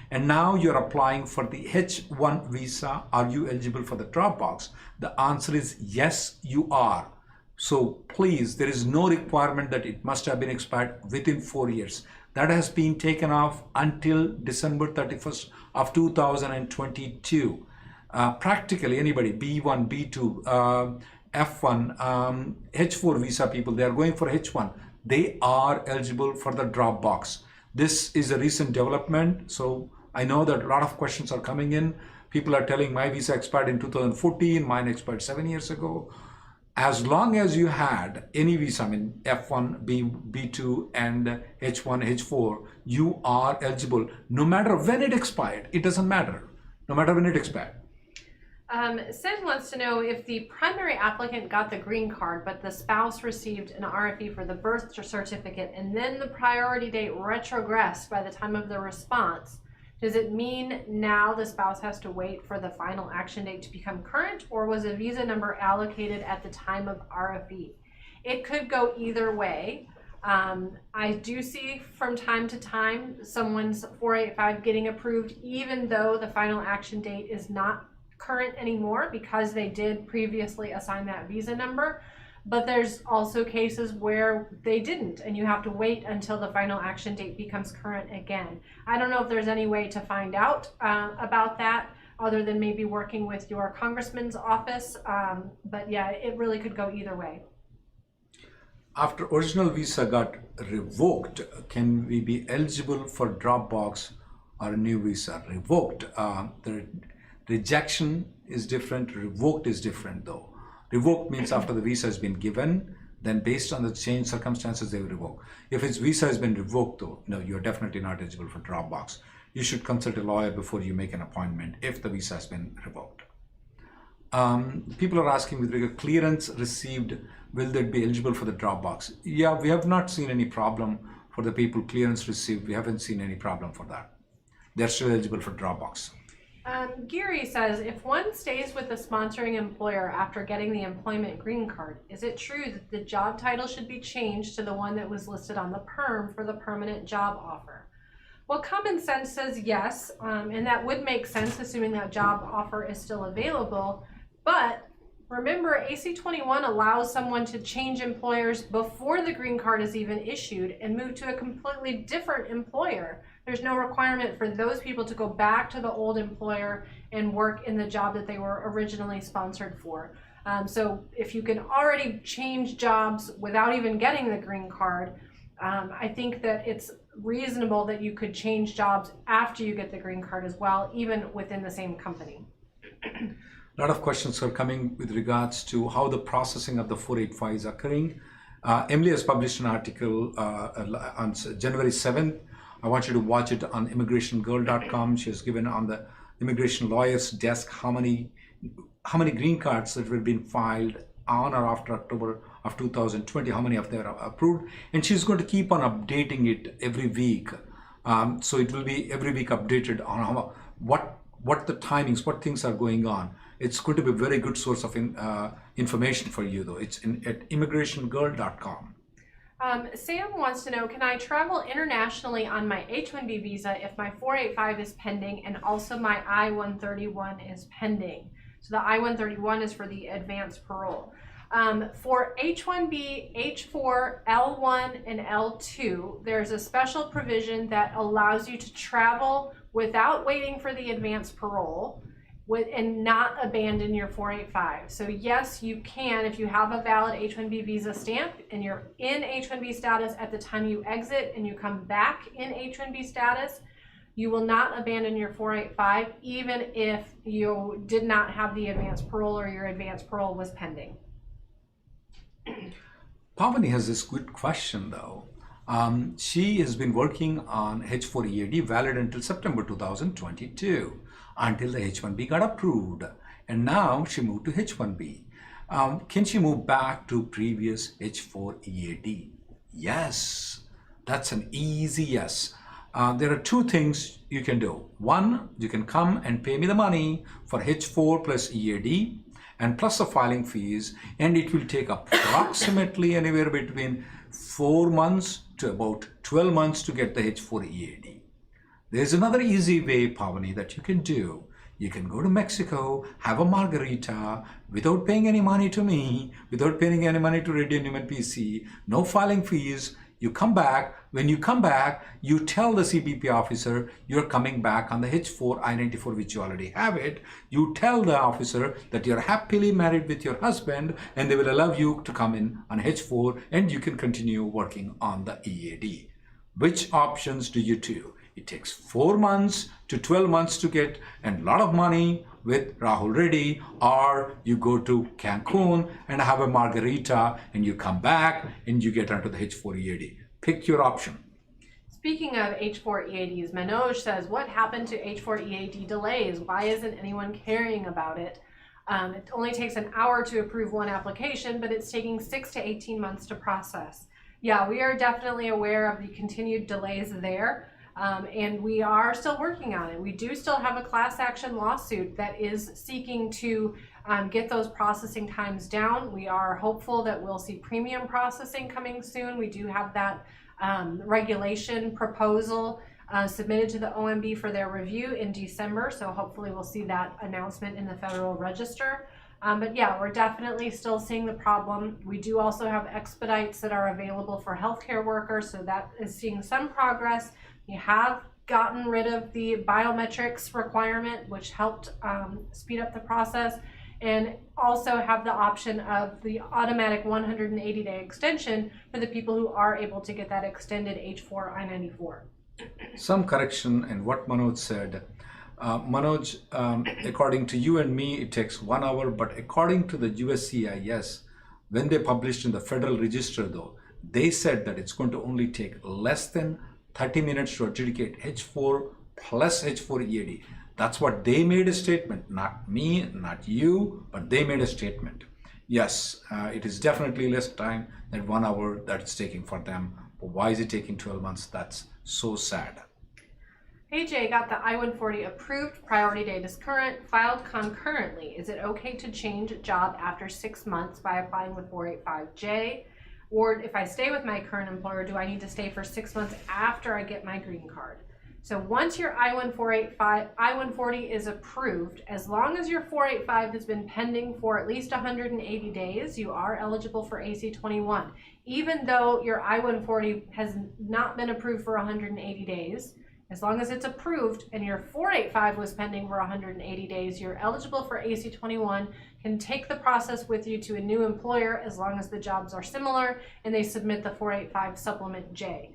and now you're applying for the H1 visa, are you eligible for the Dropbox? The answer is yes, you are. So please, there is no requirement that it must have been expired within 4 years. That has been taken off until December 31st of 2022. Practically anybody, B1, B2, F1, H4 visa people, they are going for H1. They are eligible for the Dropbox. This is a recent development. So I know that a lot of questions are coming in. People are telling my visa expired in 2014, mine expired 7 years ago. As long as you had any visa, I mean F1, B2 and H1, H4, you are eligible no matter when it expired. It doesn't matter, no matter when it expired. Sid wants to know if the primary applicant got the green card, but the spouse received an RFE for the birth certificate, and then the priority date retrogressed by the time of the response. Does it mean now the spouse has to wait for the final action date to become current, or was a visa number allocated at the time of RFE? It could go either way. I do see from time to time someone's 485 getting approved even though the final action date is not current anymore because they did previously assign that visa number. But there's also cases where they didn't, and you have to wait until the final action date becomes current again. I don't know if there's any way to find out about that other than maybe working with your congressman's office. But yeah, it really could go either way. After original visa got revoked, can we be eligible for Dropbox or a new visa? Revoked. The rejection is different. Revoked is different though. Revoked means after the visa has been given, then based on the changed circumstances, they will revoke. If its visa has been revoked though, no, you're definitely not eligible for Dropbox. You should consult a lawyer before you make an appointment if the visa has been revoked. People are asking with regard clearance received, will that be eligible for the Dropbox? Yeah, we have not seen any problem for the people clearance received. We haven't seen any problem for that. They're still eligible for Dropbox. Gary says, if one stays with the sponsoring employer after getting the employment green card, is it true that the job title should be changed to the one that was listed on the perm for the permanent job offer? Well, common sense says yes, and that would make sense assuming that job offer is still available. But remember, AC-21 allows someone to change employers before the green card is even issued and move to a completely different employer. There's no requirement for those people to go back to the old employer and work in the job that they were originally sponsored for. So if you can already change jobs without even getting the green card, I think that it's reasonable that you could change jobs after you get the green card as well, even within the same company. A lot of questions are coming with regards to how the processing of the 485 is occurring. Emily has published an article on January 7th. I want you to watch it on immigrationgirl.com. She has given on the immigration lawyer's desk how many green cards that were being filed on or after October of 2020, how many of them are approved. And she's going to keep on updating it every week. So it will be every week updated on how, what the timings, what things are going on. It's going to be a very good source of information for you though. It's at immigrationgirl.com. Sam wants to know, can I travel internationally on my H-1B visa if my 485 is pending and also my I-131 is pending? So the I-131 is for the advanced parole. For H-1B, H-4, L-1, and L-2, there's a special provision that allows you to travel without waiting for the advanced parole and not abandon your 485. So yes, you can, if you have a valid H-1B visa stamp and you're in H-1B status at the time you exit and you come back in H-1B status, you will not abandon your 485 even if you did not have the advanced parole or your advanced parole was pending. Pavani has this good question though. She has been working on H-4 EAD valid until September 2022. Until the H-1B got approved, and now she moved to H-1B. Can she move back to previous H-4 EAD? Yes, that's an easy yes. There are two things you can do. One, you can come and pay me the money for H-4 plus EAD and plus the filing fees, and it will take approximately anywhere between 4 months to about 12 months to get the H-4 EAD. There's another easy way, Pavani, that you can do. You can go to Mexico, have a margarita, without paying any money to me, without paying any money to Reddy Neumann PC, no filing fees. You come back. When you come back, you tell the CBP officer you're coming back on the H-4 I-94, which you already have it. You tell the officer that you're happily married with your husband, and they will allow you to come in on H-4, and you can continue working on the EAD. Which options do you do? It takes 4 months to 12 months to get a lot of money with Rahul Reddy, or you go to Cancun and have a margarita and you come back and you get onto the H-4 EAD. Pick your option. Speaking of H-4 EADs, Manoj says, what happened to H-4 EAD delays? Why isn't anyone caring about it? It only takes an hour to approve one application, but it's taking 6 to 18 months to process. Yeah, we are definitely aware of the continued delays there, and we are still working on it. We do still have a class action lawsuit that is seeking to get those processing times down. We are hopeful that we'll see premium processing coming soon. We do have that regulation proposal submitted to the OMB for their review in December, so hopefully we'll see that announcement in the Federal Register. But yeah, we're definitely still seeing the problem. We do also have expedites that are available for healthcare workers, so that is seeing some progress. We have gotten rid of the biometrics requirement, which helped speed up the process, and also have the option of the automatic 180-day extension for the people who are able to get that extended H4 I-94. Some correction in what Manoj said. Manoj, according to you and me, it takes 1 hour, but according to the USCIS, when they published in the Federal Register though, they said that it's going to only take less than 30 minutes to adjudicate H4 plus H4 EAD. That's what they made a statement, not me, not you, but they made a statement. Yes, it is definitely less time than 1 hour that it's taking for them. But why is it taking 12 months? That's so sad. AJ got the I-140 approved, priority date is current, filed concurrently. Is it okay to change job after 6 months by applying with 485J? Or if I stay with my current employer, do I need to stay for 6 months after I get my green card? So once your I-140 is approved, as long as your 485 has been pending for at least 180 days, you are eligible for AC-21. Even though your I-140 has not been approved for 180 days, as long as it's approved and your 485 was pending for 180 days, you're eligible for AC-21, can take the process with you to a new employer as long as the jobs are similar and they submit the 485 supplement J.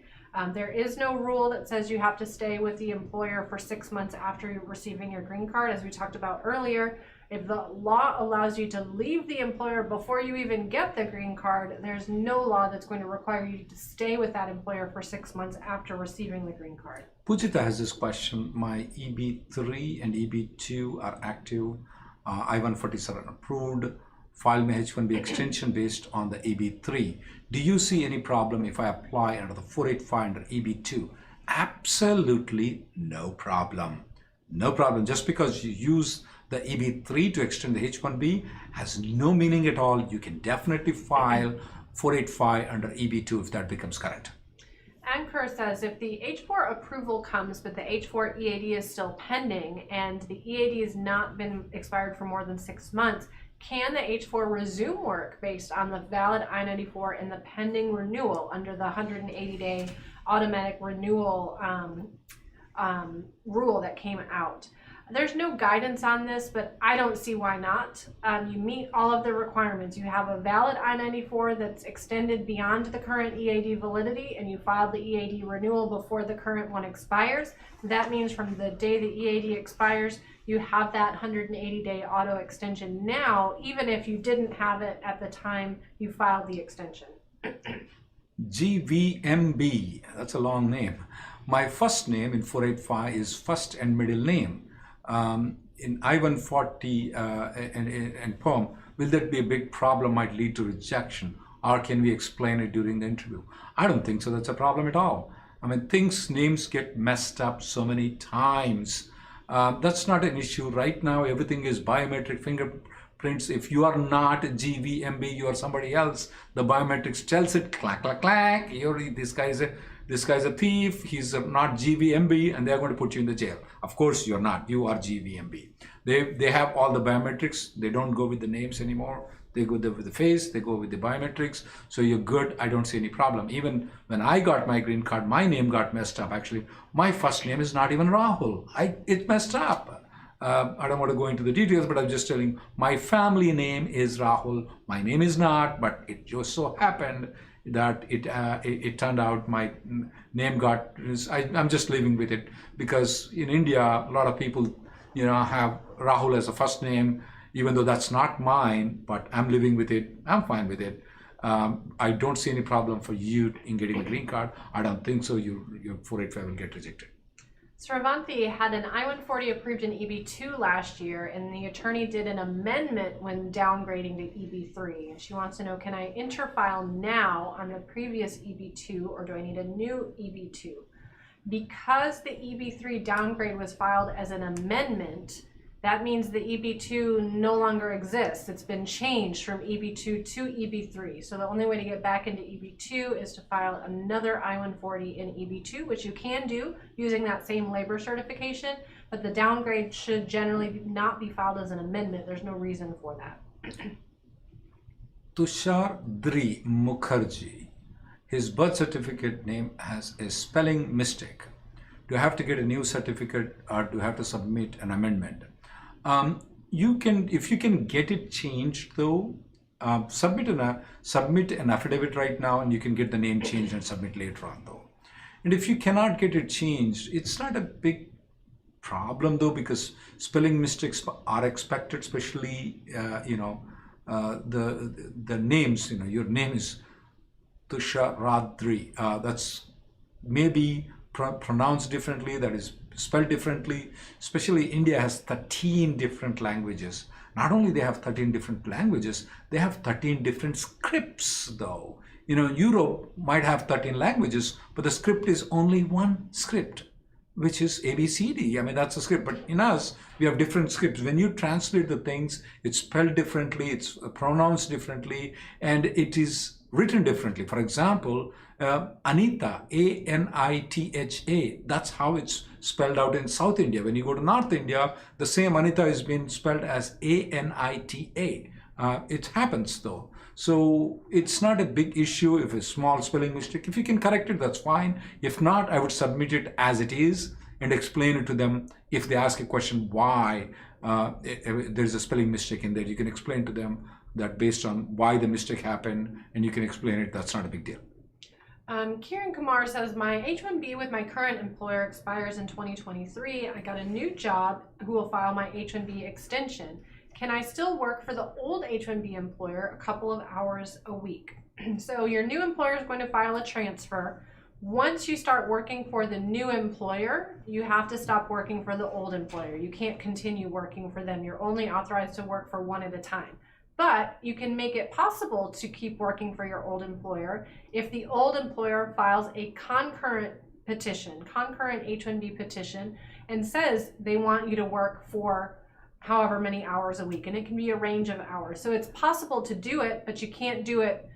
There is no rule that says you have to stay with the employer for 6 months after receiving your green card. As we talked about earlier, if the law allows you to leave the employer before you even get the green card, there's no law that's going to require you to stay with that employer for 6 months after receiving the green card. Pujita has this question. My EB3 and EB2 are active. I-140s are approved. File my H-1B extension based on the EB3. Do you see any problem if I apply under the 485 under EB2? Absolutely no problem. No problem. Just because you use the EB3 to extend the H-1B has no meaning at all. You can definitely file 485 under EB2 if that becomes correct. Anchor says if the H4 approval comes but the H4 EAD is still pending and the EAD has not been expired for more than 6 months, can the H4 resume work based on the valid I-94 and the pending renewal under the 180-day automatic renewal rule that came out? There's no guidance on this, but I don't see why not. You meet all of the requirements. You have a valid I-94 that's extended beyond the current EAD validity, and you filed the EAD renewal before the current one expires. That means from the day the EAD expires, you have that 180-day auto extension now, even if you didn't have it at the time you filed the extension. GVMB, that's a long name. My first name in 485 is first and middle name. In I-140 and POM, will that be a big problem, might lead to rejection, or can we explain it during the interview? I don't think so. That's a problem at all. I mean, names get messed up so many times. That's not an issue. Right now, everything is biometric fingerprints. If you are not GVMB, you are somebody else. The biometrics tells it, clack, clack, clack. This guy's a thief. He's not GVMB, and they're going to put you in the jail. Of course, you're not. You are GVMB. They have all the biometrics. They don't go with the names anymore. They go with the face. They go with the biometrics. So you're good. I don't see any problem. Even when I got my green card, my name got messed up. Actually, my first name is not even Rahul. It messed up. I don't want to go into the details, but I'm just telling my family name is Rahul. My name is not, but it just so happened that it turned out my name got. I'm just living with it because in India, a lot of people, have Rahul as a first name, even though that's not mine, but I'm living with it. I'm fine with it. I don't see any problem for you in getting a green card. I don't think so. Your 485 will get rejected. Sravanti had an I-140 approved in EB2 last year, and the attorney did an amendment when downgrading to EB3. And she wants to know, can I interfile now on the previous EB2, or do I need a new EB2? Because the EB3 downgrade was filed as an amendment, that means the EB2 no longer exists. It's been changed from EB2 to EB3. So the only way to get back into EB2 is to file another I-140 in EB2, which you can do using that same labor certification, but the downgrade should generally not be filed as an amendment. There's no reason for that. Tushar Dri Mukherjee, his birth certificate name has a spelling mistake. Do I have to get a new certificate, or do I have to submit an amendment? You can, if you can get it changed though, submit an affidavit right now, and you can get the name changed and submit later on though. And if you cannot get it changed, it's not a big problem though, because spelling mistakes are expected, especially the names. Your name is Tusharadri. That's maybe pronounced differently, that is spelled differently. Especially India has 13 different languages. Not only they have 13 different languages, they have 13 different scripts though. Europe might have 13 languages, but the script is only one script, which is ABCD. I mean, that's a script. But in us, we have different scripts. When you translate the things, it's spelled differently, it's pronounced differently, and it is written differently. For example, Anita, A-N-I-T-H-A, that's how it's spelled out in South India. When you go to North India, the same Anita is being spelled as A-N-I-T-A. It happens though. So it's not a big issue if a small spelling mistake. If you can correct it, that's fine. If not, I would submit it as it is and explain it to them. If they ask a question why there's a spelling mistake in there, you can explain to them that based on why the mistake happened, and you can explain it. That's not a big deal. Kiran Kumar says, my H-1B with my current employer expires in 2023. I got a new job who will file my H-1B extension. Can I still work for the old H-1B employer a couple of hours a week? So your new employer is going to file a transfer. Once you start working for the new employer, you have to stop working for the old employer. You can't continue working for them. You're only authorized to work for one at a time. But you can make it possible to keep working for your old employer if the old employer files a concurrent H-1B petition, and says they want you to work for however many hours a week, and it can be a range of hours. So it's possible to do it, but you can't do it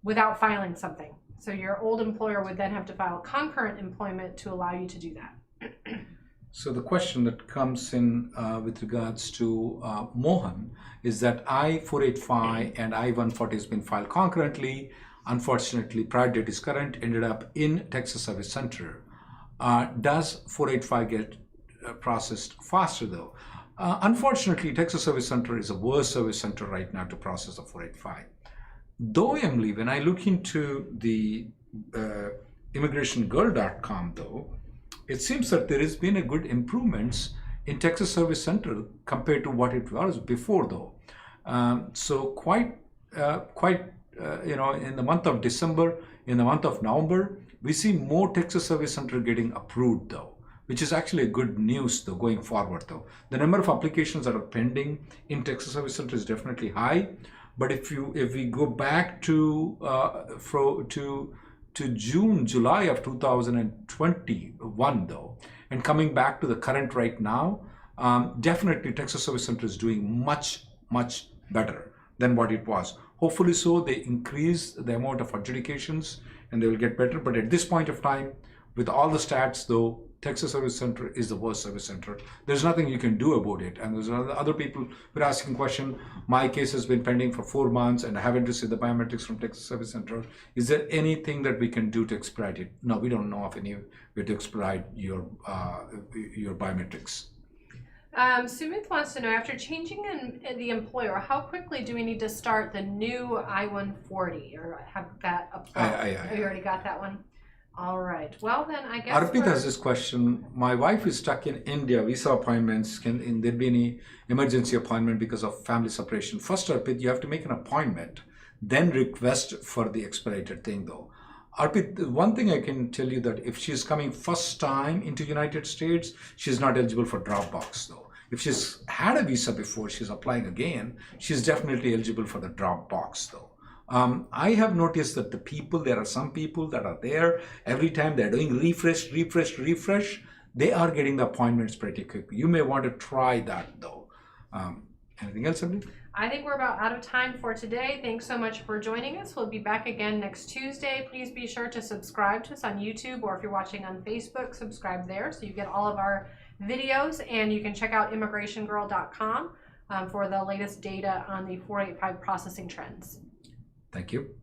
without filing something. So your old employer would then have to file concurrent employment to allow you to do that. So the question that comes in with regards to Mohan is that I-485 and I-140 has been filed concurrently. Unfortunately, prior date is current, ended up in Texas Service Center. Does 485 get processed faster though? Unfortunately, Texas Service Center is a worse service center right now to process the 485. Though, Emily, when I look into the immigrationgirl.com though, it seems that there has been a good improvements in Texas Service Center compared to what it was before though. So quite in the month of December, in the month of November, we see more Texas Service Center getting approved though, which is actually a good news though going forward though. The number of applications that are pending in Texas Service Center is definitely high, but if we go back to June, July of 2021 though, and coming back to the current right now, definitely Texas Service Center is doing much better than what it was. Hopefully so, they increase the amount of adjudications and they will get better. But at this point of time, with all the stats though, Texas Service Center is the worst service center. There's nothing you can do about it. And there's other people who are asking question, my case has been pending for 4 months and I haven't received the biometrics from Texas Service Center. Is there anything that we can do to expedite it? No, we don't know of any way to expedite your biometrics. Sumit wants to know, after changing the employer, how quickly do we need to start the new I-140 or have that applied? You already got that one? All right. Well, then I guess Arpit has this question. My wife is stuck in India, visa appointments. Can there be any emergency appointment because of family separation? First, Arpit, you have to make an appointment, then request for the expedited thing though. Arpit, the one thing I can tell you that if she's coming first time into United States, she's not eligible for Dropbox though. If she's had a visa before, she's applying again, she's definitely eligible for the Dropbox though. I have noticed that there are some people that are there, every time they're doing refresh, they are getting the appointments pretty quickly. You may want to try that though. Anything else, Emily? I think we're about out of time for today. Thanks so much for joining us. We'll be back again next Tuesday. Please be sure to subscribe to us on YouTube, or if you're watching on Facebook, subscribe there so you get all of our videos, and you can check out immigrationgirl.com for the latest data on the 485 processing trends. Thank you.